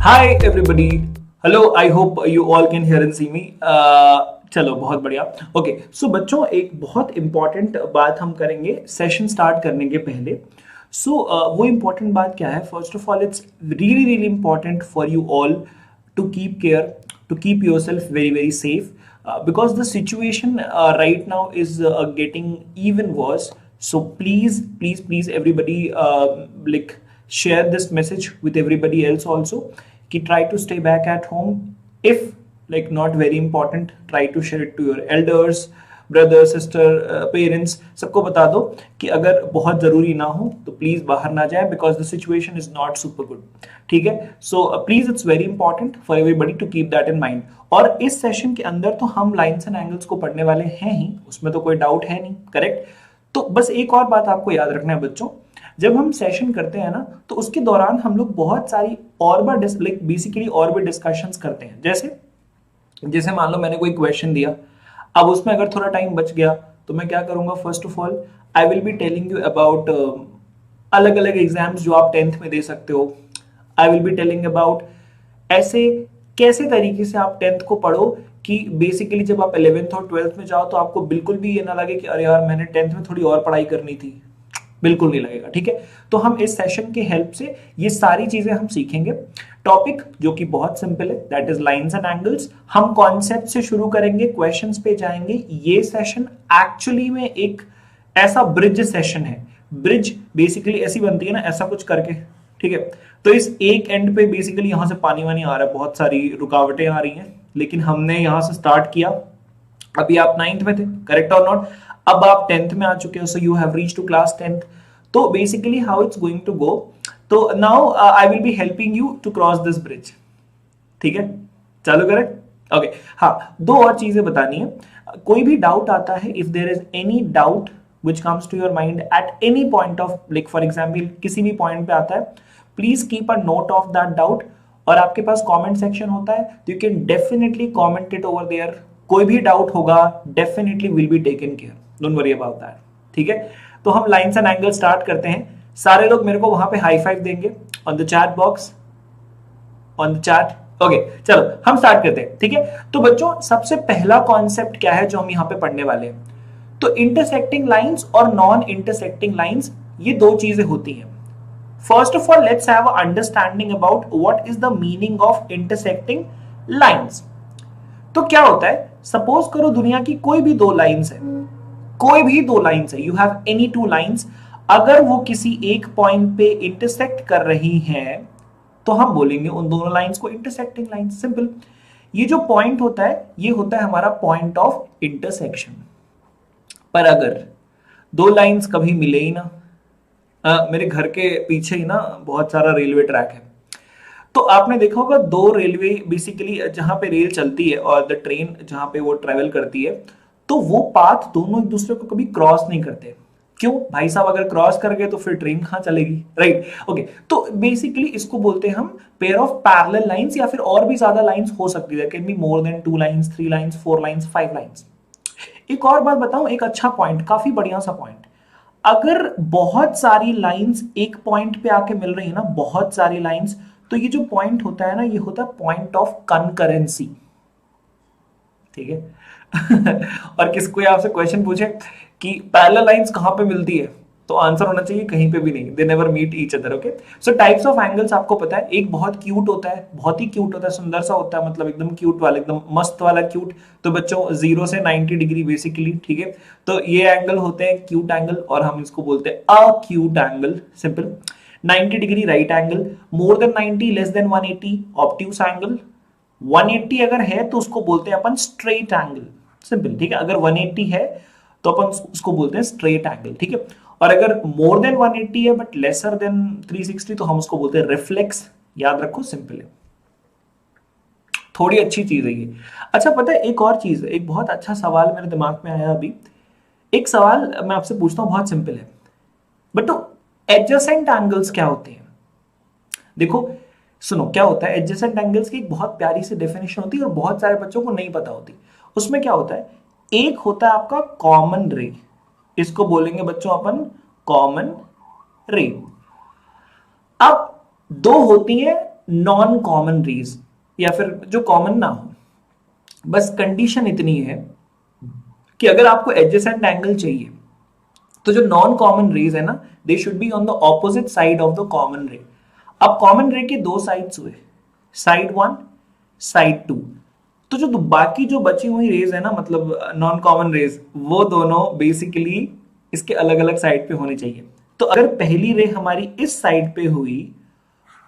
Hi everybody, hello, I hope you all can hear and see me. चलो बहुत बढ़िया। Okay so बच्चों, एक बहुत इंपॉर्टेंट बात हम करेंगे सेशन स्टार्ट करने के पहले। वो इंपॉर्टेंट बात क्या है? First of all, it's really really important for you all to keep care, to keep yourself very very safe, because the situation right now is getting even worse. So please everybody, like, share this message with everybody else also, कि try to stay back at home. If like not very important, try to share it to your elders, brother sister, parents, सबको बता दो कि अगर बहुत जरूरी ना हो तो प्लीज बाहर ना जाए, because the situation is not super good. ठीक है, so please it's very important for everybody to keep that in mind. और इस सेशन के अंदर तो हम लाइन्स एंड एंगल्स को पढ़ने वाले हैं ही, उसमें तो कोई डाउट है नहीं, करेक्ट। तो बस एक और बात आपको याद रखना है बच्चों, जब हम सेशन करते हैं ना तो उसके दौरान हम लोग बहुत सारी और लाइक बेसिकली और भी डिस्कशंस करते हैं। जैसे जैसे मान लो मैंने कोई क्वेश्चन दिया, अब उसमें अगर थोड़ा टाइम बच गया तो मैं क्या करूंगा? First of all I will be telling you about अलग अलग एग्जाम्स जो आप 10th में दे सकते हो। आई विल बी टेलिंग अबाउट ऐसे कैसे तरीके से आप 10th को पढ़ो कि बेसिकली जब आप 11th और 12th में जाओ तो आपको बिल्कुल भी ये ना लगे कि अरे यार मैंने 10th में थोड़ी और पढ़ाई करनी थी। बिल्कुल नहीं लगेगा, ठीक है। तो हम इस सेशन के हेल्प से ये सारी चीजें हम सीखेंगे। टॉपिक जो कि बहुत सिंपल है, that his lines and angles. हम कॉन्सेप्ट से शुरू करेंगे, क्वेश्चंस पे जाएंगे। ये सेशन एक्चुअली में एक ऐसा ब्रिज सेशन है। ब्रिज बेसिकली ऐसी बनती है ना, ऐसा कुछ करके, ठीक है। तो इस एक एंड पे बेसिकली यहां से पानी वानी आ रहा है, बहुत सारी रुकावटें आ रही हैं, लेकिन हमने यहां से स्टार्ट किया। अभी आप 9th में थे, करेक्ट और नॉट? अब आप 10th में आ चुके हो, so you have reach to class 10th। तो basically how it's going to go, तो now I will be helping you to cross this bridge. ठीक है, चालू करें? ओके हाँ, दो और चीजें बतानी है। कोई भी डाउट आता है, if there is any doubt which comes to your mind at any point of, like for example किसी भी पॉइंट पे आता है, please keep a note of that doubt. और आपके पास कॉमेंट सेक्शन होता है, तो you can definitely comment it over there. कोई भी डाउट होगा definitely will be taken care, don't worry about that. ठीक है, तो हम लाइंस एंड एंगल स्टार्ट करते हैं। सारे लोग मेरे को वहां पे हाई फाइव देंगे on the chat box, on the chat. Okay चलो हम स्टार्ट करते हैं। ठीक है, तो बच्चों सबसे पहला कॉन्सेप्ट क्या है जो हम यहां पे पढ़ने वाले हैं? तो इंटरसेक्टिंग लाइंस और नॉन इंटरसेक्टिंग लाइंस, ये दो चीजें होती हैं। First of all let's have a understanding about what is the meaning of intersecting lines. तो क्या होता है, सपोज करो दुनिया की कोई भी दो लाइंस है, कोई भी दो लाइंस है, you have any two lines, अगर वो किसी एक पॉइंट पे इंटरसेक्ट कर रही हैं तो हम बोलेंगे उन दोनों लाइंस को इंटरसेक्टिंग लाइंस। सिंपल। ये जो पॉइंट होता है ये होता है हमारा पॉइंट ऑफ इंटरसेक्शन। पर अगर दो लाइंस कभी मिले ही ना, मेरे घर के पीछे ही ना बहुत सारा रेलवे ट्रैक है, तो आपने देखा होगा दो रेलवे बेसिकली जहां पे रेल चलती है और द ट्रेन जहां पे वो ट्रेवल करती है, तो वो पाथ दोनों एक दूसरे को कभी क्रॉस नहीं करते। क्यों भाई साहब? अगर क्रॉस कर गए तो फिर ट्रेन कहां चलेगी, राइट? ओके, तो बेसिकली इसको बोलते हैं हम पेयर ऑफ पैरेलल लाइंस, या फिर और भी ज्यादा लाइंस हो सकती है, can be more than 2 lines, 3 lines, 4 lines, 5 lines. एक और बात बताऊं, एक अच्छा पॉइंट, काफी बढ़िया सा पॉइंट, अगर बहुत सारी लाइंस एक पॉइंट पे आके मिल रही है ना, बहुत सारी लाइंस, तो ये जो पॉइंट होता है ना, ये होता है पॉइंट ऑफ कंकरेंसी। ठीक है और किस कोई आपसे क्वेश्चन पूछे कि पैरेलल लाइंस कहां पे मिलती है, तो आंसर होना चाहिए कहीं पे भी नहीं, they never meet each other. Okay, so types of angles आपको पता है, एक बहुत क्यूट होता है, बहुत ही क्यूट होता है, सुंदर सा होता है, मतलब एकदम क्यूट वाला, एकदम मस्त वाला क्यूट। तो बच्चों 0 से 90 डिग्री बेसिकली, ठीक है, तो ये एंगल होते हैं क्यूट एंगल, और हम इसको बोलते हैं acute angle. Simple. 90 degree right angle, more than 90 less than 180 obtuse angle, 180 अगर है तो उसको बोलते हैं अपन स्ट्रेट एंगल। सिंपल, ठीक है, अगर 180 है तो अपन उसको बोलते हैं स्ट्रेट एंगल। ठीक है, और अगर मोर देन 180 है बट लेसर देन 360 तो हम उसको बोलते हैं रिफ्लेक्स। याद रखो, सिंपल है, थोड़ी अच्छी चीज है ये। अच्छा पता है एक और चीज है, एक बहुत अच्छा सवाल मेरे दिमाग में आया अभी। एक सवाल मैं आपसे पूछता हूं, बहुत सिंपल है, बट तो एडजेसेंट एंगल्स क्या होते हैं? देखो सुनो, क्या होता है एडजेसेंट एंगल्स की एक बहुत प्यारी सी डेफिनेशन होती है और बहुत सारे बच्चों को नहीं पता होती। उसमें क्या होता है, एक होता है आपका कॉमन रे, इसको बोलेंगे बच्चों अपन कॉमन रे। अब दो होती हैं नॉन कॉमन रेज या फिर जो कॉमन ना हो, बस कंडीशन इतनी है कि अगर आपको एडजेसेंट एंगल चाहिए तो जो नॉन कॉमन रेज है ना, they should be on the opposite side of the common रे। अब कॉमन रे के दो साइड्स हुए, साइड वन, साइड टू। तो जो बाकी जो बची हुई रेज है ना, मतलब नॉन कॉमन रेज, वो दोनों बेसिकली इसके अलग अलग साइड पे होनी चाहिए। तो अगर पहली रे हमारी इस साइड पे हुई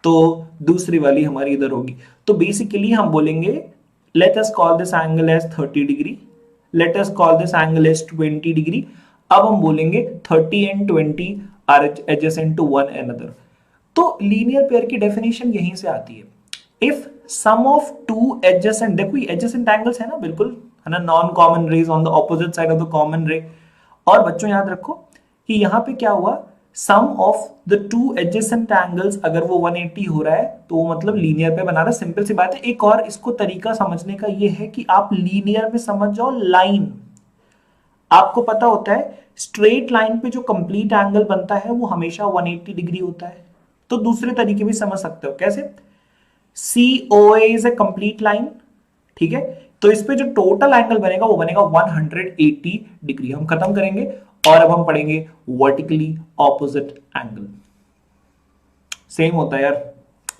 तो दूसरी वाली हमारी इधर होगी। तो बेसिकली हम बोलेंगे let us call this angle as 30 degree, let us call this angle as 20 degree. अब हम बोलेंगे 30 and 20 are adjacent to one another. तो लीनियर पेयर की डेफिनेशन यहीं से आती है। If sum of two adjacent, देखो ये एडजेसेंट एंगल्स है ना, बिल्कुल है ना, non common rays on the opposite side of the common ray. और बच्चों याद रखो कि यहां पे क्या हुआ, sum of the two adjacent angles अगर वो 180 हो रहा है तो वो मतलब लीनियर पे बना रहा है। सिंपल सी बात है। एक और इसको तरीका समझने का ये है कि आप लीनियर में समझ जाओ लाइन। आपको पता होता है स्ट्रेट लाइन पे जो कंप्लीट एंगल बनता है वो हमेशा 180 डिग्री होता है। तो दूसरे तरीके भी समझ सकते हो। कैसे? COA is a complete line, ठीक है, तो इस पे जो टोटल एंगल बनेगा वो बनेगा 180 डिग्री। हम खत्म करेंगे और अब हम पढ़ेंगे वर्टिकली ऑपोजिट एंगल। सेम होता है यार,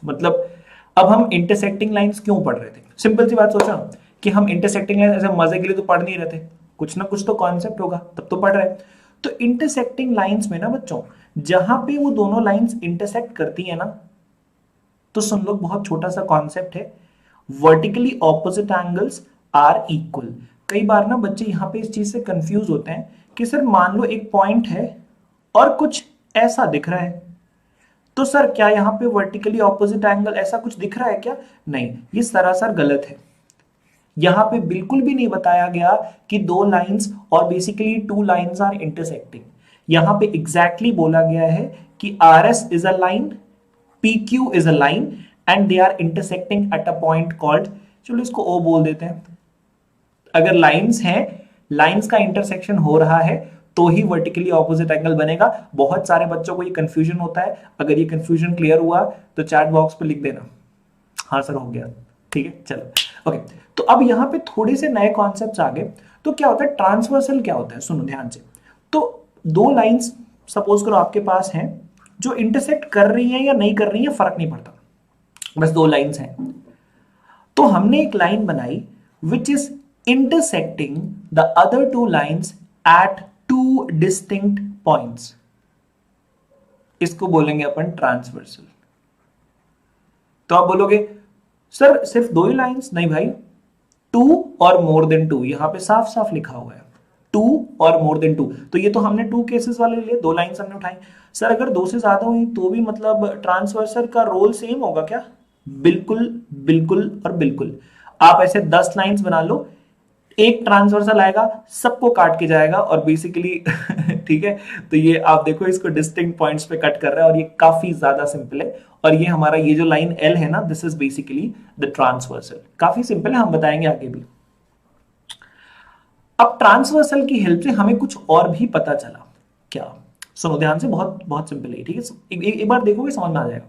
मतलब अब हम इंटरसेक्टिंग लाइंस क्यों पढ़ रहे थे? सिंपल सी बात सोचा कि हम इंटरसेक्टिंग लाइन ऐसे मजे के लिए तो पढ़ नहीं रहे थे, कुछ ना कुछ तो कॉन्सेप्ट होगा तब तो पढ़ रहे हैं। तो इंटरसेक्टिंग लाइंस में ना बच्चों, जहां पे वो दोनों लाइंस इंटरसेक्ट करती है ना, तो सुन लो बहुत छोटा सा कॉन्सेप्ट है, vertically opposite angles are equal. कई बार ना बच्चे यहां पे इस चीज से कंफ्यूज होते हैं कि सर मान लो एक पॉइंट है और कुछ ऐसा दिख रहा है, तो सर क्या यहां पे वर्टिकली ऑपोजिट एंगल ऐसा कुछ दिख रहा है क्या? नहीं, ये सरासर गलत है। यहां पे बिल्कुल भी नहीं बताया गया कि दो लाइंस और basically two lines are intersecting. यहां पे एग्जैक्टली बोला गया है कि RS is a line, PQ is a line and they are intersecting at a point called, चलो इसको O बोल देते हैं। अगर लाइंस हैं, लाइंस का इंटरसेक्शन हो रहा है तो ही वर्टिकली ऑपोजिट एंगल बनेगा। बहुत सारे बच्चों को ये कंफ्यूजन होता है। अगर ये कंफ्यूजन क्लियर हुआ तो चैट बॉक्स पे लिख देना हाँ सर हो गया, ठीक है। चलो ओके, तो अब यहां पे थोड़े से नए कॉन्सेप्ट्स आ गए। तो क्या होता है ट्रांसवर्सल, क्या होता है सुनो ध्यान से। तो दो लाइंस सपोज करो आपके पास हैं जो इंटरसेक्ट कर रही हैं या नहीं कर रही हैं फर्क नहीं पड़ता, बस दो लाइंस हैं। तो हमने एक लाइन बनाई which is intersecting the other two lines at two distinct points, इसको बोलेंगे अपन ट्रांसवर्सल। तो आप बोलोगे सर सिर्फ दो ही लाइंस? नहीं भाई, टू और मोर देन टू, यहां पे साफ साफ लिखा हुआ है टू और मोर देन टू। तो ये तो हमने टू केसेस वाले लिए, दो लाइंस हमने उठाई। सर अगर दो से ज्यादा हुई तो भी मतलब ट्रांसवर्सल का रोल सेम होगा क्या? बिल्कुल बिल्कुल और बिल्कुल। आप ऐसे 10 लाइंस बना लो, एक ट्रांसवर्सल आएगा सबको काट के जाएगा और बेसिकली ठीक है। तो ये आप देखो इसको डिस्टिंक्ट पॉइंट्स पे कट कर रहा है और ये काफी ज्यादा सिंपल है। और ये हमारा ये जो लाइन L है ना, this is basically the transversal. काफी सिंपल है, हम बताएंगे आगे भी। अब ट्रांसवर्सल की हेल्प से हमें कुछ और भी पता चला। क्या? सुनो ध्यान से, बहुत बहुत सिंपल है, ठीक है। एक बार देखोगे समझ में आ जाएगा।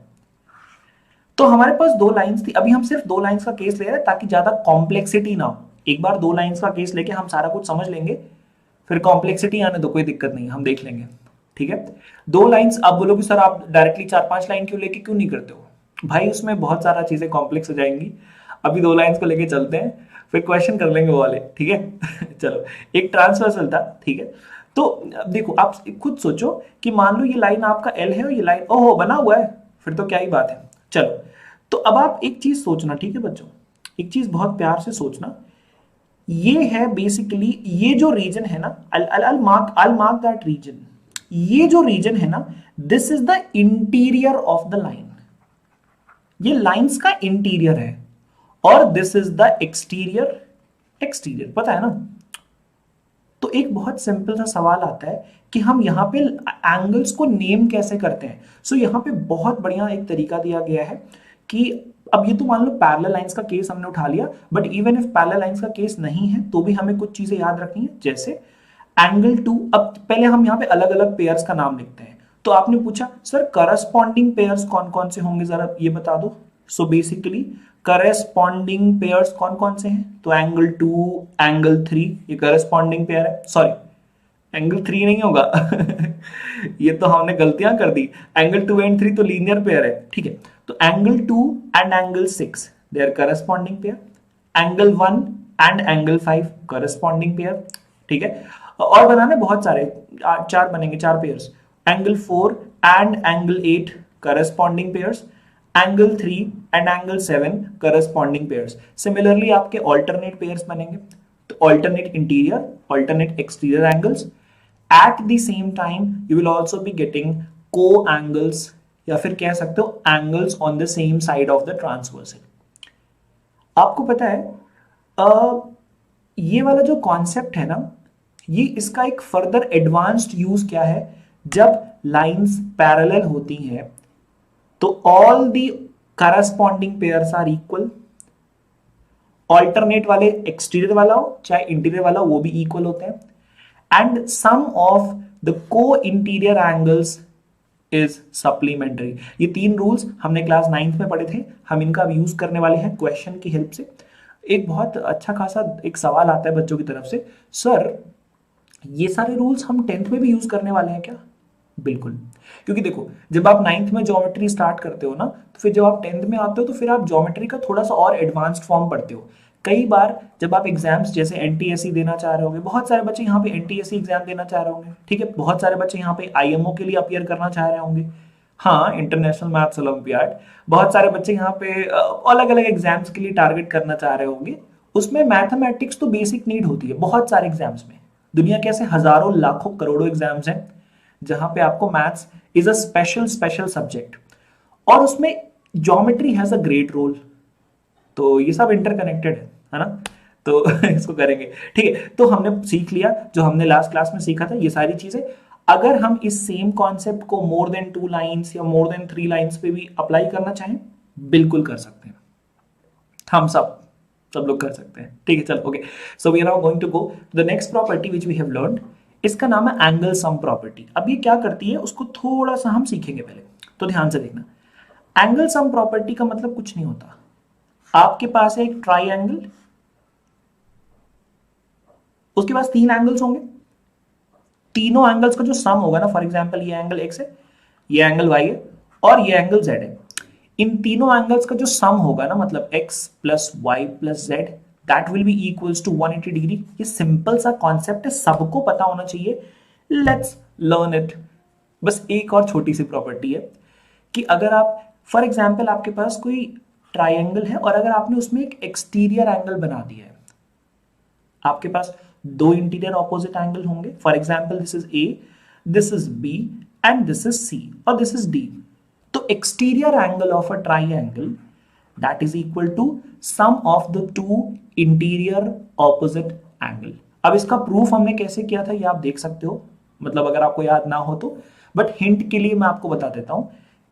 तो हमारे पास दो लाइंस थी, अभी हम सिर्फ दो लाइंस का केस ले रहे हैं ताकि ज्यादा कॉम्प्लेक्सिटी ना हो। एक बार दो लाइंस का केस लेके हम सारा कुछ समझ लेंगे, फिर कॉम्प्लेक्सिटी आने दो, कोई दिक्कत नहीं, हम देख लेंगे, ठीक है। दो लाइंस, आप बोलोगे सर आप डायरेक्टली 4-5 लाइन क्यों लेके क्यों नहीं करते हो? भाई उसमें बहुत सारा चीजें कॉम्प्लेक्स हो जाएंगी। अभी दो लाइंस को लेके चलते हैं, फिर क्वेश्चन कर लेंगे वो वाले, ठीक है। चलो, एक ट्रांसवर्सल था, ठीक है। तो अब देखो आप खुद सोचो कि मान लो ये लाइन आपका L है और ये लाइन ओहो बना हुआ है, फिर तो क्या ही बात है। चलो, तो अब आप एक चीज सोचना, ठीक है बच्चों, एक चीज बहुत प्यार से सोचना। ये है बेसिकली ये जो रीजन है ना, I'll mark that region। ये जो रीजन है ना, this is the interior of the line. ये लाइंस का इंटीरियर है और दिस इज द एक्सटीरियर, पता है ना। तो एक बहुत सिंपल सा सवाल आता है कि हम यहां पे एंगल्स को नेम कैसे करते हैं। सो यहां पे बहुत बढ़िया एक तरीका दिया गया है कि अब ये तो मान लो पैरेलल लाइंस का केस हमने उठा लिया, but even if parallel lines का केस नहीं है तो भी हमें कुछ चीजें याद रखनी है, जैसे एंगल टू। अब पहले हम यहाँ पे अलग अलग पेयर्स का नाम लिखते हैं। तो आपने पूछा सर करस्पॉन्डिंग पेयर्स कौन कौन से होंगे, जरा ये बता दो। सो बेसिकली करस्पॉन्डिंग पेयर्स कौन कौन से हैं? तो एंगल 2, एंगल 3 ये करस्पॉन्डिंग पेयर है। सॉरी, एंगल 3 नहीं होगा ये तो हमने गलतियां कर दी। एंगल 2 एंड 3 तो लीनियर पेयर है, ठीक है। तो angle 2 and angle 6 they are corresponding pair. Angle 1 and angle 5 corresponding pair, ठीक है। और बनाने बहुत सारे, 4 बनेंगे, 4 pairs. Angle 4 and angle 8 corresponding pairs. Angle 3 and angle 7 corresponding pairs. Similarly आपके ऑल्टरनेट पेयर्स बनेंगे, तो alternate interior, alternate exterior angles. At the same time you will also be getting co angles, या फिर कह सकते हो angles on the same side of the transversal. आपको पता है ये वाला जो कॉन्सेप्ट है ना, ये इसका एक फर्दर एडवांस्ड यूज क्या है? जब लाइंस पैरेलल होती हैं तो all the corresponding pairs are equal. Alternate वाले एक्सटीरियर वाला हो चाहे इंटीरियर वाला, वो भी इक्वल होते हैं। एंड सम ऑफ द को इंटीरियर एंगल्स इज सप्लीमेंट्री। ये 3 रूल्स हमने क्लास 9th में पढ़े थे, हम इनका यूज करने वाले हैं क्वेश्चन की हेल्प से। एक बहुत अच्छा खासा एक सवाल आता है बच्चों की तरफ से, सर ये सारे रूल्स हम 10th में भी यूज करने वाले हैं क्या? बिल्कुल, क्योंकि देखो जब आप 9th में ज्योमेट्री स्टार्ट करते हो ना, तो फिर जब आप 10th में आते हो तो फिर आप ज्योमेट्री का थोड़ा सा और एडवांस्ड फॉर्म पढ़ते हो। कई बार जब आप एग्जाम्स जैसे एनटीएससी देना चाह रहे होंगे, बहुत सारे बच्चे यहाँ पे एनटीएससी एग्जाम देना चाह रहे होंगे, ठीक है। बहुत सारे बच्चे यहाँ पे आईएमओ के लिए अपियर करना चाह रहे होंगे, हाँ, इंटरनेशनल मैथ्स ओलंपियाड। बहुत सारे बच्चे यहाँ पे अलग अलग एग्जाम्स के लिए टारगेट करना चाह रहे होंगे। उसमें मैथमेटिक्स तो बेसिक नीड होती है बहुत सारे एग्जाम्स में। दुनिया के ऐसे हजारों लाखों करोड़ों एग्जाम्स हैं जहां पे आपको maths is a special subject, और उसमें geometry has a great role. तो ये सब इंटरकनेक्टेड है ना, तो इसको करेंगे, ठीक है। तो हमने सीख लिया जो हमने लास्ट क्लास में सीखा था, ये सारी चीजें अगर हम इस सेम कॉन्सेप्ट को मोर देन 2 लाइंस या मोर देन 3 लाइंस पे भी अप्लाई करना चाहें, बिल्कुल कर सकते हैं। हम सब लोग कर सकते हैं, ठीक है। चलो, okay. So we are now going to go to the next property which we have learned. इसका नाम है एंगल सम प्रॉपर्टी। अब ये क्या करती है उसको थोड़ा सा हम सीखेंगे पहले, तो ध्यान से देखना। एंगल सम प्रॉपर्टी का मतलब कुछ नहीं होता, आपके पास है एक ट्राइएंगल, उसके पास 3 एंगल्स होंगे, तीनों एंगल्स का जो सम होगा ना, फॉर एग्जांपल ये एंगल x है, ये एंगल y है और ये एंगल z है, इन तीनों एंगल्स का जो सम होगा ना, मतलब x plus y plus z, that will be equals to 180 degree. ये सिंपल सा कॉन्सेप्ट है, सबको पता होना चाहिए। Let's learn it. बस एक और छोटी सी प्रॉपर्टी है कि अगर आप फॉर एग्जांपल आपके पास कोई ट्राइंगल है और अगर आपने उसमें एक एक्सटीरियर एंगल बना दिया है, आपके पास 2 इंटीरियर ऑपोजिट एंगल होंगे। For example this is A, this is B and this is C और दिस इज डी। तो exterior angle of a triangle that is equal to sum of the 2 interior opposite angle. अब इसका proof हमने कैसे किया था ये आप देख सकते हो, मतलब अगर आपको याद ना हो तो, बट हिंट के लिए मैं आपको बता देता हूं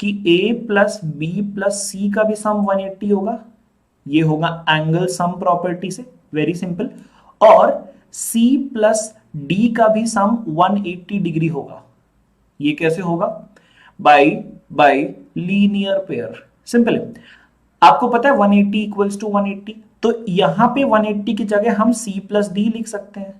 कि a प्लस बी प्लस सी का भी सम 180 होगा, ये होगा एंगल सम प्रॉपर्टी से, वेरी सिंपल। और c प्लस डी का भी सम 180 डिग्री होगा, ये कैसे होगा? बाय लीनियर पेयर, सिंपल है। आपको पता है 180 इक्वल्स टू 180, तो यहां पे 180 की जगह हम c प्लस डी लिख सकते हैं,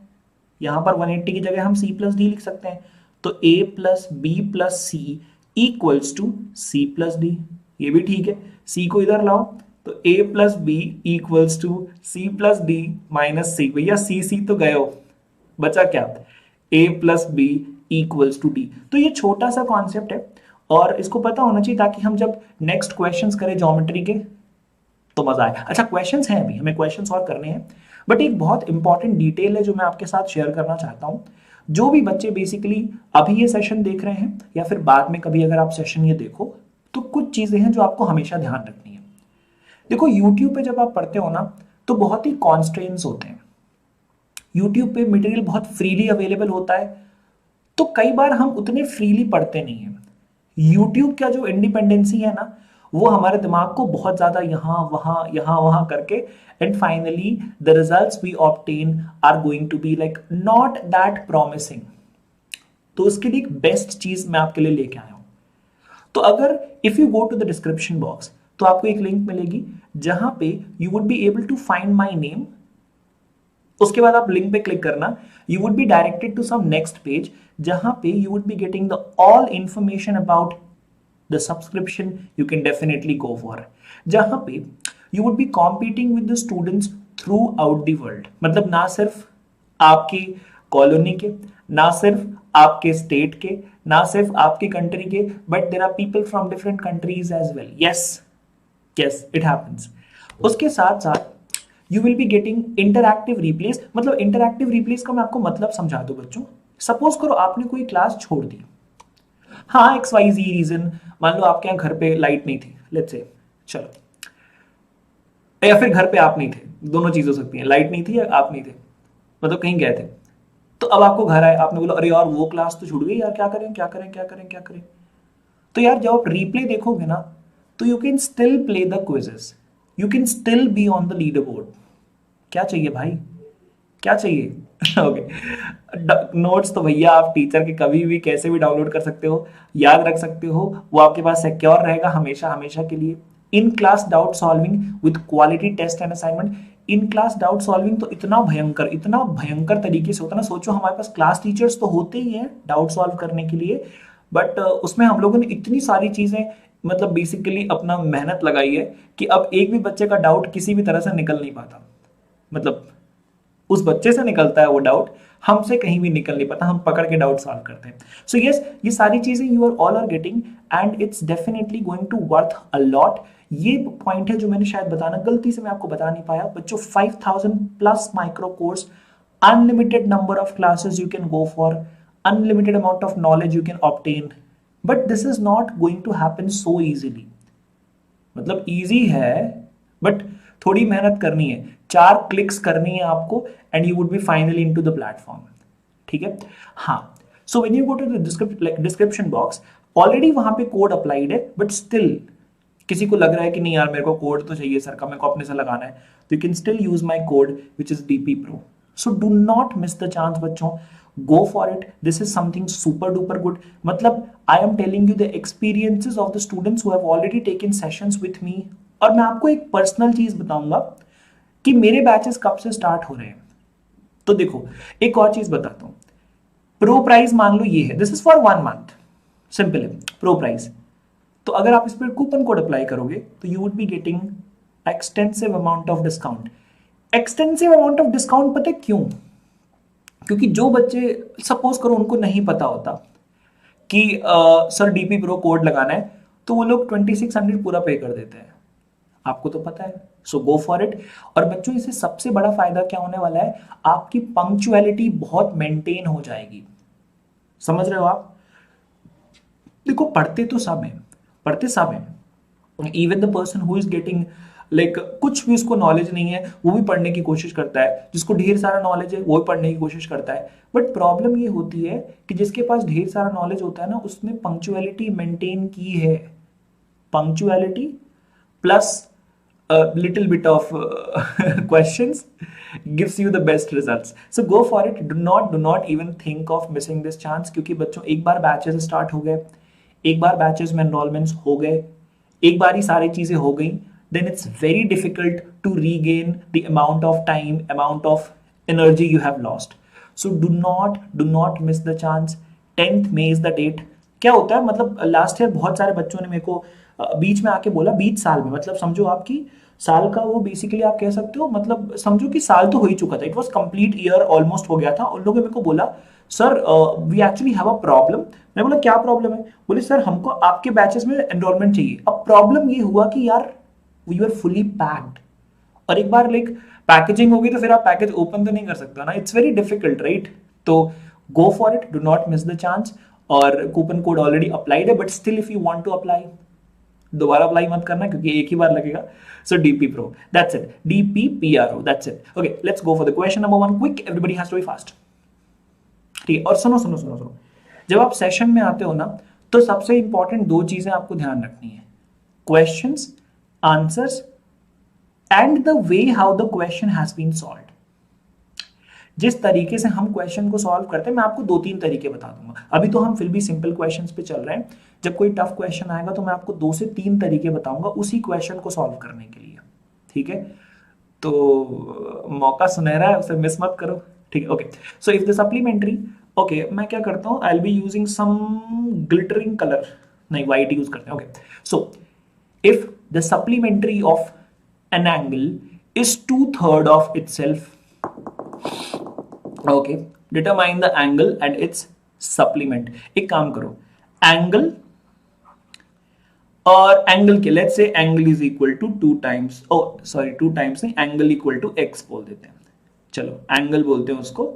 यहां पर 180 की जगह हम c प्लस डी लिख सकते हैं। तो a plus B plus C equals to C plus D, ये भी ठीक है। c को इधर लाओ तो a plus b equals to C plus d minus c. भैया सी तो गए हो, बचा क्या? a plus b equals to d. तो ये छोटा सा कॉन्सेप्ट है और इसको पता होना चाहिए ताकि हम जब नेक्स्ट क्वेश्चंस करें ज्योमेट्री के तो मजा आए। अच्छा, क्वेश्चंस हैं, अभी हमें क्वेश्चंस और करने हैं, बट एक बहुत इंपॉर्टेंट डिटेल है जो मैं आपके साथ शेयर करना चाहता हूं। जो भी बच्चे बेसिकली अभी ये सेशन देख रहे हैं या फिर बाद में कभी अगर आप सेशन ये देखो, तो कुछ चीजें हैं जो आपको हमेशा ध्यान रखनी है। देखो, यूट्यूब पे जब आप पढ़ते हो ना तो बहुत ही कॉन्स्ट्रेंट्स होते हैं। यूट्यूब पे मटेरियल बहुत फ्रीली अवेलेबल होता है, तो कई बार हम उतने फ्रीली पढ़ते नहीं हैं। यूट्यूब का जो इंडिपेंडेंसी है ना, वो हमारे दिमाग को बहुत ज्यादा यहाँ वहां करके and finally the results we obtain are going to be like not that promising. तो उसके लिए एक बेस्ट चीज मैं आपके लिए लेके आया हूं। तो अगर if you go to the description box, तो आपको एक लिंक मिलेगी जहां पे you would be able to find my name. उसके बाद आप लिंक पे क्लिक करना, you would be directed to some next page जहां पे you would be getting the all information about the subscription you can definitely go for, जहां पे you would be competing with the students throughout the world. मतलब ना सिर्फ आपकी colony के, ना सिर्फ आपके स्टेट के, ना सिर्फ आपकी कंट्री के, but there are people from different countries as well. Yes yes, it happens. उसके साथ साथ you will be getting interactive replies. मतलब इंटरएक्टिव रिप्लेस का मैं आपको मतलब समझा दूं बच्चों। सपोज करो आपने कोई क्लास छोड़ दी, हाँ एक्स वाई जी रीजन, मान लो आपके यहाँ घर पे लाइट नहीं थी, लेट्स से, चलो, या फिर घर पे आप नहीं थे, दोनों चीज हो सकती है, लाइट नहीं थी या आप नहीं थे, मतलब कहीं गए थे। तो अब आपको घर आए, आपने बोला अरे यार वो क्लास तो छूट गई यार, क्या करें क्या करें क्या करें क्या करें। तो यार जब आप रिप्ले देखोगे ना, तो you can still play the quizzes, you can still be on the leader board. क्या चाहिए भाई, क्या चाहिए। ओके, नोट्स तो भैया आप टीचर के कभी भी कैसे भी डाउनलोड कर सकते हो, याद रख सकते हो, वो आपके पास सिक्योर रहेगा हमेशा हमेशा के लिए। In class doubt solving with quality test and assignment. In class doubt solving तो इतना भयंकर तरीके से होता है ना। सोचो हमारे पास क्लास टीचर्स तो होते ही हैं डाउट सॉल्व करने के लिए, बट उसमें हम लोगों ने इतनी सारी चीजें मतलब बेसिकली अपना मेहनत लगाई है कि अब एक भी बच्चे का डाउट किसी भी तरह से निकल नहीं पाता। मतलब उस बच्चे से निकलता है वो डाउट, हमसे कहीं भी निकल नहीं पाता, हम पकड़ के डाउट सॉल्व करते हैं। सो यस, ये सारी चीजें you are all are getting and it's definitely going to worth a lot. ये पॉइंट है जो मैंने शायद बताना गलती से मैं आपको बता नहीं पाया बच्चों। 5000 plus micro course, unlimited number of classes you can go for, unlimited amount of knowledge you can obtain, but this is not going to happen so easily. मतलब इजी है बट थोड़ी मेहनत करनी है, 4 क्लिक्स करनी है आपको and you would be finally into the platform. ठीक है, हाँ। So when you go to the description box, already वहां पे कोड अप्लाइड है, बट स्टिल किसी को लग रहा है कि नहीं यार मेरे को कोड तो चाहिए सर का, मेरे को अपने से लगाना है, तो you can still use my code which is DP pro. So do not miss the chance बच्चों, go for it, this is something super duper good. मतलब I am telling you the experiences of the students who have already taken sessions with me. और मैं आपको एक personal चीज बताऊंगा कि मेरे बैचेस कब से स्टार्ट हो रहे हैं। तो देखो एक और चीज बताता हूं, प्रो प्राइस मान लो ये है, this is for 1 month, simple है प्रो प्राइस। तो अगर आप इस पर कूपन कोड अप्लाई करोगे तो you would be getting extensive amount of discount. Extensive amount of discount पता है क्यों? क्योंकि जो बच्चे सपोज करो उनको नहीं पता होता कि सर डीपी प्रो कोड लगाना है, तो वो लोग 2600 पूरा पे कर देते हैं, आपको तो पता है। सो गो फॉर इट। और बच्चों इससे सबसे बड़ा फायदा क्या होने वाला है, आपकी पंक्चुअलिटी बहुत मेंटेन हो जाएगी। समझ रहे हो आप? देखो पढ़ते तो सब हैं, पढ़ते सब हैं, even the person who is getting like कुछ भी उसको नॉलेज नहीं है वो भी पढ़ने की कोशिश करता है, जिसको ढेर सारा नॉलेज है वो भी पढ़ने की कोशिश करता है। बट प्रॉब्लम ये होती है कि जिसके पास ढेर सारा नॉलेज होता है ना, उसने पंक्चुअलिटी मेंटेन की है। Punctuality plus little bit of questions gives you the best results. So go for it. Do not even think of missing this chance, क्योंकि बच्चों एक बार बैचेस स्टार्ट हो गए, एक बार बैचेस में एनरोलमेंट्स हो गए, एक बार ही सारी चीजें हो गई, then it's very difficult to regain the amount of time, amount of energy you have lost. So do not miss the chance. 10th May is the date. क्या होता है मतलब लास्ट ईयर बहुत सारे बच्चों ने मेरे को बीच में आके बोला, बीच साल में, मतलब समझो आपकी साल का वो बेसिकली आप कह सकते हो, मतलब समझो कि साल तो हो ही चुका था, it was complete year almost हो गया था। उन लोगों ने मेरे को बोला sir we actually have a problem. मैं बोला क्या प्रॉब्लम है? बोले सर हमको आपके बैचेस में एनरोलमेंट चाहिए। अब प्रॉब्लम ये हुआ कि यार वी आर फुली पैक्ड, और एक बार लाइक पैकेजिंग होगी तो फिर आप पैकेज ओपन तो नहीं कर सकते ना, इट्स वेरी डिफिकल्ट राइट। तो go for it, do not miss the chance. और कूपन कोड ऑलरेडी अप्लाइड है, but still if you want to apply, दोबारा अप्लाई मत करना क्योंकि एक ही बार लगेगा। So DP pro, that's it, DPPRO, that's it. Okay, let's go for the question number 1। Quick, everybody has to be fast. ठीक है, और सुनो सुनो सुनो सुनो, जब आप सेशन में आते हो ना, तो सबसे इंपॉर्टेंट 2 चीजें आपको ध्यान रखनी है, questions, answers and the way how the question has been solved. जिस तरीके से हम क्वेश्चन को सॉल्व करते हैं, मैं आपको 2-3 तरीके बता दूंगा। अभी तो हम फिर भी सिंपल क्वेश्चंस पे चल रहे हैं, जब कोई टफ क्वेश्चन आएगा तो मैं आपको 2 से 3 तरीके बताऊंगा उसी क्वेश्चन को सॉल्व करने के लिए, ठीक है। तो मौका सुनहरा है, उसे मिस मत करो, ठीक है। Okay, so if the supplementary, okay मैं क्या करता हूँ, I will be using some glittering colour, नहीं व्हाइट यूज करते हैं। Okay, so if the supplementary of an angle is 2/3 of itself, okay, determine the angle and its supplement। एक काम करो, एंगल और एंगल के, let's say angle is equal to 2 times, oh sorry 2 times नहीं, angle equal to x बोल देते हैं, चलो एंगल बोलते हैं उसको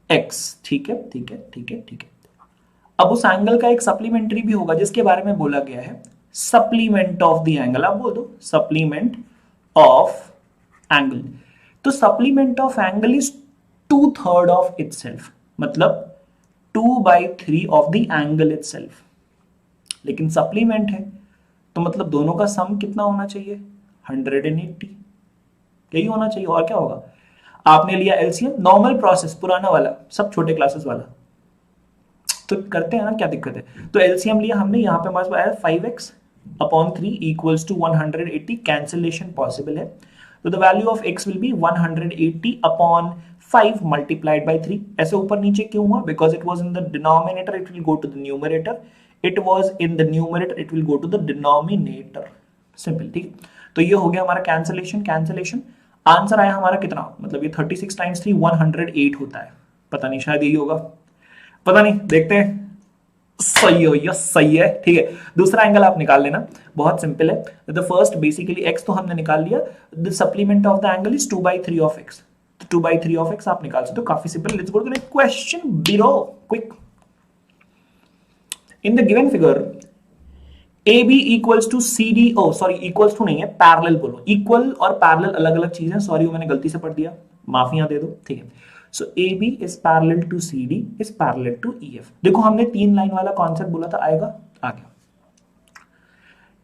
x, ठीक है ठीक है ठीक है ठीक है। अब उस एंगल का एक सप्लीमेंट्री भी होगा जिसके बारे में बोला गया है सप्लीमेंट ऑफ द एंगल, आप बोल दो सप्लीमेंट ऑफ एंगल। तो supplement of angle is 2/3 of itself, मतलब 2/3 ऑफ द एंगल इटसेल्फ। लेकिन सप्लीमेंट है तो मतलब दोनों का सम कितना होना चाहिए, 180, यही होना चाहिए, और क्या होगा। आपने लिया एलसीएम, नॉर्मल प्रोसेस पुराना वाला, सब छोटे क्लासेस वाला तो करते हैं ना, क्या दिक्कत है। तो एलसीएम लिया हमने, यहाँ पे हमारे पास आया 5x upon 3 equals to 180, cancellation possible है, तो the value of x will be 180 upon 5 multiplied by 3। ऐसे ऊपर नीचे क्यों हुआ, because it was in the denominator, it will go to the numerator, it was in the numerator, it will go to the denominator, simple, ठीक। तो ये हो गया हमारा कैंसिलेशन, कैंसिलेशन आंसर आया हमारा कितना, मतलब ये 36 टाइम्स 3 108 होता है, पता नहीं शायद यही होगा, पता नहीं, देखते हैं। सही हो, यस सही है, ठीक है। दूसरा एंगल आप निकाल लेना, बहुत सिंपल है। द फर्स्ट बेसिकली x तो हमने निकाल लिया, the supplement of the angle is 2/3 of x, तो 2/3 ऑफ x आप निकाल सकते हो, काफी simple. Let's go to the next question below, quick. In the given figure AB equals to CD, oh sorry equals to नहीं है, parallel बोलो, equal और पैरेलल अलग अलग चीजें, सॉरी वो मैंने गलती से पढ़ दिया, माफिया दे दो, ठीक है। So AB is parallel to CD is parallel to EF। देखो हमने 3 लाइन वाला कॉन्सेप्ट बोला था, आएगा आ गया।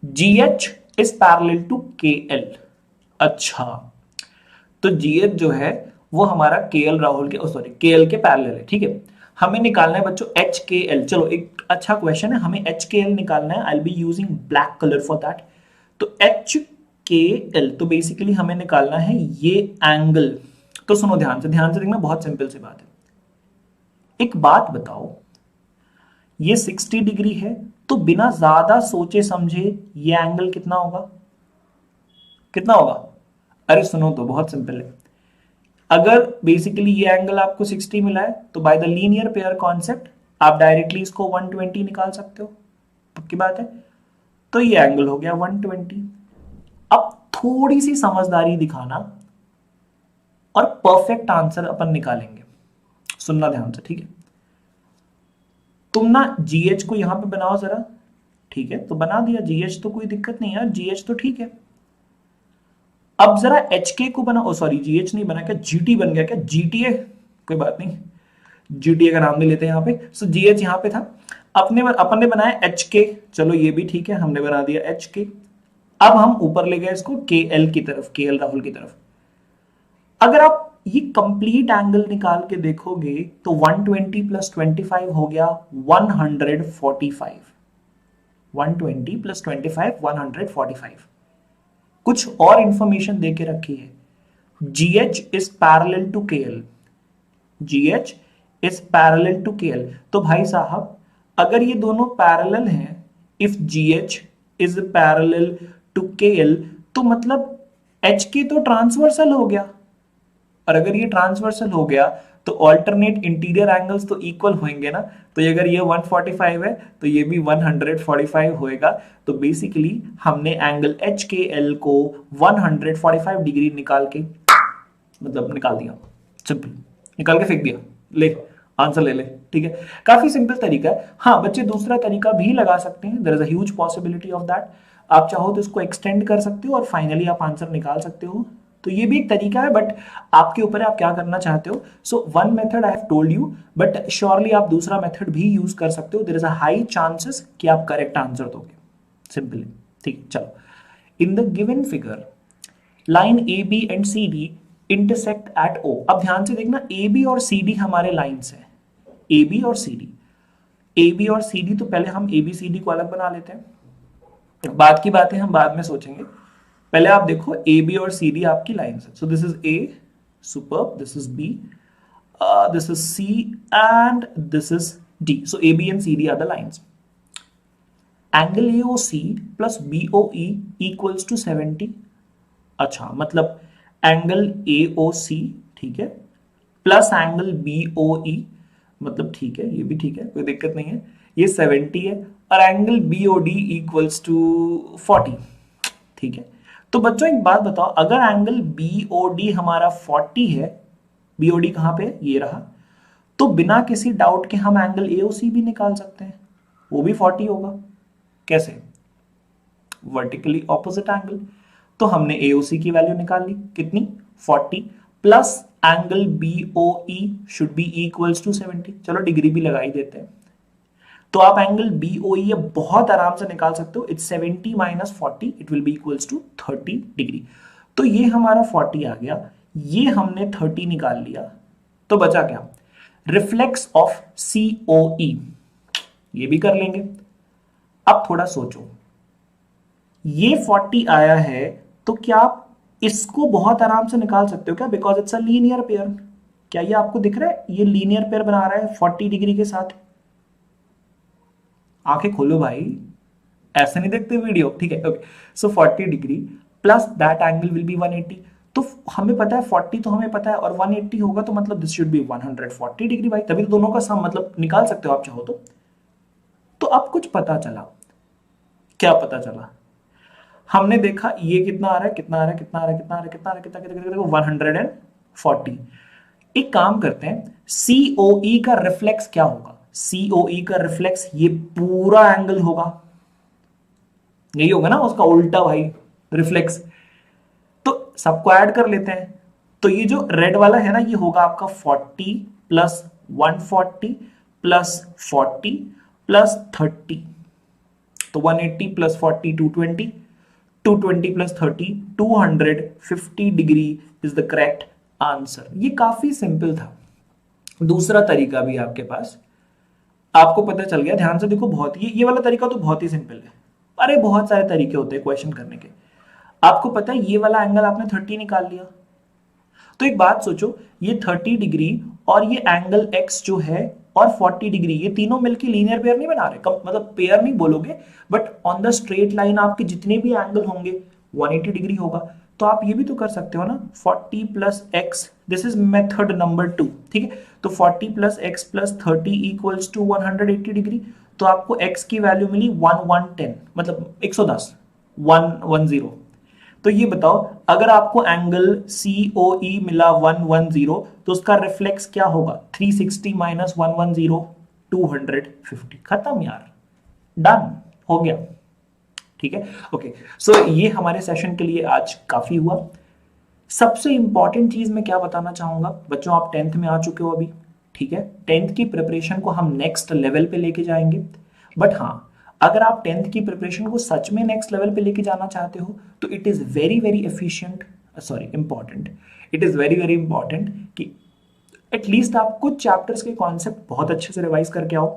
GH is parallel to KL, अच्छा तो GH जो है वो हमारा KL राहुल के, सॉरी KL के पैरेलल है, ठीक है। हमें निकालना है बच्चों HKL, चलो एक अच्छा क्वेश्चन है, हमें HKL निकालना है, आई will be using black colour for that. तो HKL तो बेसिकली हमें निकालना है ये एंगल, तो सुनो ध्यान से देखना, बहुत सिंपल सी बात है। एक बात बताओ, ये 60 डिग्री है तो बिना ज्यादा सोचे समझे ये एंगल कितना होगा, कितना होगा। अरे सुनो तो बहुत सिंपल है, अगर बेसिकली ये एंगल आपको 60 मिला है तो by the linear pair concept आप डायरेक्टली इसको 120 निकाल सकते हो, पक्की बात है। तो ये एंगल हो गया 120। अब थोड़ी सी समझदारी दिखाना और परफेक्ट आंसर अपन निकालेंगे, सुनना ध्यान से, ठीक है। तुम ना GH को यहां पे बनाओ जरा, ठीक है, तो बना दिया GH, तो कोई दिक्कत नहीं यार, GH तो ठीक है। अब जरा HK को बनाओ, सॉरी GH नहीं बना, क्या GT बन गया, क्या GTA, कोई बात नहीं, GTA का नाम नहीं लेते यहाँ पे। सो GH यहाँ पे था, अपन ने बनाया HK, चलो ये भी ठीक है, हमने बना दिया HK। अब हम ऊपर ले गए इसको KL की तरफ, KL राहुल की तरफ। अगर आप ये कंप्लीट एंगल निकाल के देखोगे तो 120 प्लस 25 हो गया 145, 120 प्लस 25 145। कुछ और इंफॉर्मेशन देके रखी है, GH is parallel to KL, GH is parallel to KL। तो भाई साहब अगर ये दोनों पैरेलल हैं, if GH is parallel to KL, तो मतलब HK तो ट्रांसवर्सल हो गया, और अगर ये ट्रांसवर्सल हो गया तो ऑल्टरनेट इंटीरियर एंगल्स तो इक्वल होंगे ना। तो अगर ये 145 है तो ये भी 145 होएगा। तो बेसिकली हमने एंगल HKL को 145 डिग्री निकाल के, मतलब निकाल दिया, सिंपल, निकाल के फेंक दिया, ले आंसर ले ले, ठीक है। काफी सिंपल तरीका है। हाँ बच्चे दूसरा तरीका भी लगा सकते हैं, there is a huge possibility of that. आप चाहो तो इसको एक्सटेंड कर सकते हो और फाइनली आप आंसर निकाल सकते हो, तो ये भी एक तरीका है, बट आपके ऊपर है आप क्या करना चाहते हो। So one method I have told you, but surely आप दूसरा मेथड भी यूज कर सकते हो, there is a high chances कि आप करेक्ट आंसर दोगे, सिंपली, ठीक। चलो, in the given figure line AB and CD intersect at O. अब ध्यान से देखना, ए बी और सी डी हमारे लाइंस हैं, ए बी और सी डी। ए बी और सी डी, तो पहले हम ए बी सी डी को अलग बना लेते हैं, बाद की बातें हम बाद में सोचेंगे। पहले आप देखो ए बी और सी डी आपकी लाइंस है। So this is A, superb, this is B, this is C and this is D. So AB and CD are the lines. Angle AOC plus BOE equals to 70. अच्छा, मतलब angle AOC, ठीक है, plus angle BOE, मतलब ठीक है, ये भी ठीक है, कोई दिक्कत नहीं है, ये 70 है, और एंगल BOD इक्वल्स टू 40, ठीक है। तो बच्चों एक बात बताओ, अगर एंगल BOD हमारा 40 है, बीओडी कहां पे, ये रहा, तो बिना किसी डाउट के हम एंगल एओसी भी निकाल सकते हैं, वो भी 40 होगा। कैसे? Vertically opposite angle. तो हमने एओसी की वैल्यू निकाल ली, कितनी, 40, plus angle BOE should be equals to 70। चलो डिग्री भी लगा ही देते हैं। तो आप एंगल बीओई बहुत आराम से निकाल सकते हो, it's 70 minus 40, it will be equals to 30 degree. तो ये हमारा 40 आ गया, ये हमने 30 निकाल लिया, तो बचा क्या, रिफ्लेक्स ऑफ सीओई, ये भी कर लेंगे। अब थोड़ा सोचो, ये 40 आया है, तो क्या आप इसको बहुत आराम से निकाल सकते हो क्या, because it's a linear pair. क्या ये आपको दिख रहा है, ये लीनियर पेयर बना रहा है 40 डिग्री के साथ। आंखें खोलो भाई, ऐसे नहीं देखते वीडियो, ठीक है, okay. So 40 degree plus that angle will be 180। तो हमें पता है 40 तो हमें पता है, और 180 होगा, तो मतलब दिस शुड बी 140 डिग्री भाई, तभी तो दोनों का सम मतलब निकाल सकते हो आप चाहो तो। तो अब कुछ पता चला, क्या पता चला, हमने देखा ये कितना आ रहा है, कितना आ रहा है, कितना आ रहा है, कितना आ रहा है, कितना आ रहा है, कितना, कितना, कितना, 140। एक काम करते हैं, सीओई का रिफ्लेक्स क्या होगा, सीओई का रिफ्लेक्स ये पूरा एंगल होगा, यही होगा ना उसका उल्टा भाई, रिफ्लेक्स। तो सबको ऐड कर लेते हैं, तो ये जो रेड वाला है ना, ये होगा आपका 40 प्लस 140 प्लस 40 प्लस 30, तो 180 plus 40 220, 220 plus 30 250 degree is the correct answer. ये काफी सिंपल था। दूसरा तरीका भी आपके पास, आपको पता चल गया, ध्यान से देखो, बहुत ये वाला तरीका तो बहुत ही सिंपल है। अरे बहुत सारे तरीके होते हैं क्वेश्चन करने के। आपको पता है ये वाला एंगल आपने 30 निकाल लिया, तो एक बात सोचो, ये 30 डिग्री और ये एंगल x जो है और 40 डिग्री, ये तीनों मिलकर लीनियर पेयर नहीं बना रहे, मतलब पेयर नहीं बोलोगे, but on the straight line आपके जितने भी एंगल होंगे 180 डिग्री होगा। तो आप ये भी तो कर सकते हो ना, 40 plus x, this is method number 2, ठीक है। तो 40 plus x plus 30 equals to 180 degree. तो आपको x की वैल्यू मिली 1110, मतलब 110, 110। तो ये बताओ, अगर आपको एंगल COE मिला 110, तो उसका रिफ्लेक्स क्या होगा, 360 माइनस 110, 250। खत्म यार, डन हो गया, ठीक है, ओके। सो ये हमारे सेशन के लिए आज काफी हुआ। सबसे इंपॉर्टेंट चीज मैं क्या बताना चाहूंगा, बच्चों आप 10th में आ चुके हो अभी, ठीक है, 10th की प्रिपरेशन को हम नेक्स्ट लेवल पे लेके जाएंगे। बट हाँ, अगर आप 10th की प्रिपरेशन को सच में नेक्स्ट लेवल पे लेके जाना चाहते हो, तो it is very very efficient, sorry important, it is very very important कि एटलीस्ट आप कुछ चैप्टर्स के कॉन्सेप्ट बहुत अच्छे से रिवाइज करके आओ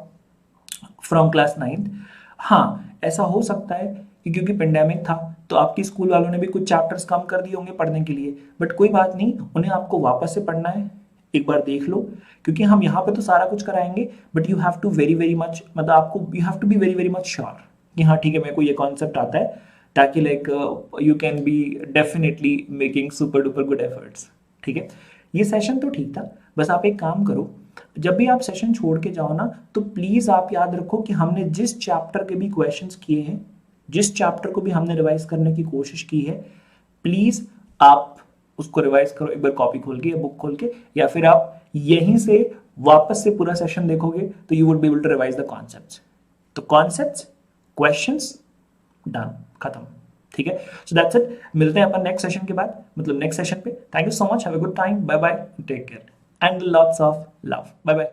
फ्रॉम क्लास 9th। हाँ, ऐसा हो सकता है कि क्योंकि पेंडेमिक था तो आपकी स्कूल वालों ने भी कुछ चैप्टर्स कम कर दिए होंगे पढ़ने के लिए, बट कोई बात नहीं, उन्हें आपको वापस से पढ़ना है, एक बार देख लो, क्योंकि हम यहाँ पे तो सारा कुछ कराएंगे, but you have to very very much, मतलब आपको you have to be very very much sure कि हाँ ठीक है, मेरे को ये कॉन्सेप्ट आता है, ताकि like you can be definitely making super duper good efforts, ठीक है। ये सेशन तो ठीक था, बस आप एक काम करो, जब भी आप सेशन छोड़ के जाओ ना, तो प्लीज आप याद रखो कि हमने जिस चैप्टर के भी क्वेश्चंस किए हैं, जिस चैप्टर को भी हमने रिवाइज करने की कोशिश की है, प्लीज आप उसको रिवाइज करो एक बार कॉपी खोल के या बुक खोल के, या फिर आप यहीं से वापस से पूरा सेशन देखोगे तो you would be able to revise the concepts. तो कॉन्सेप्ट्स, क्वेश्चंस, डन, खत्म, ठीक है। सो दैट्स इट, मिलते हैं अपन नेक्स्ट सेशन के बाद, मतलब नेक्स्ट सेशन पे। Thank you so much, have a good time, bye bye, take care and lots of love, bye bye.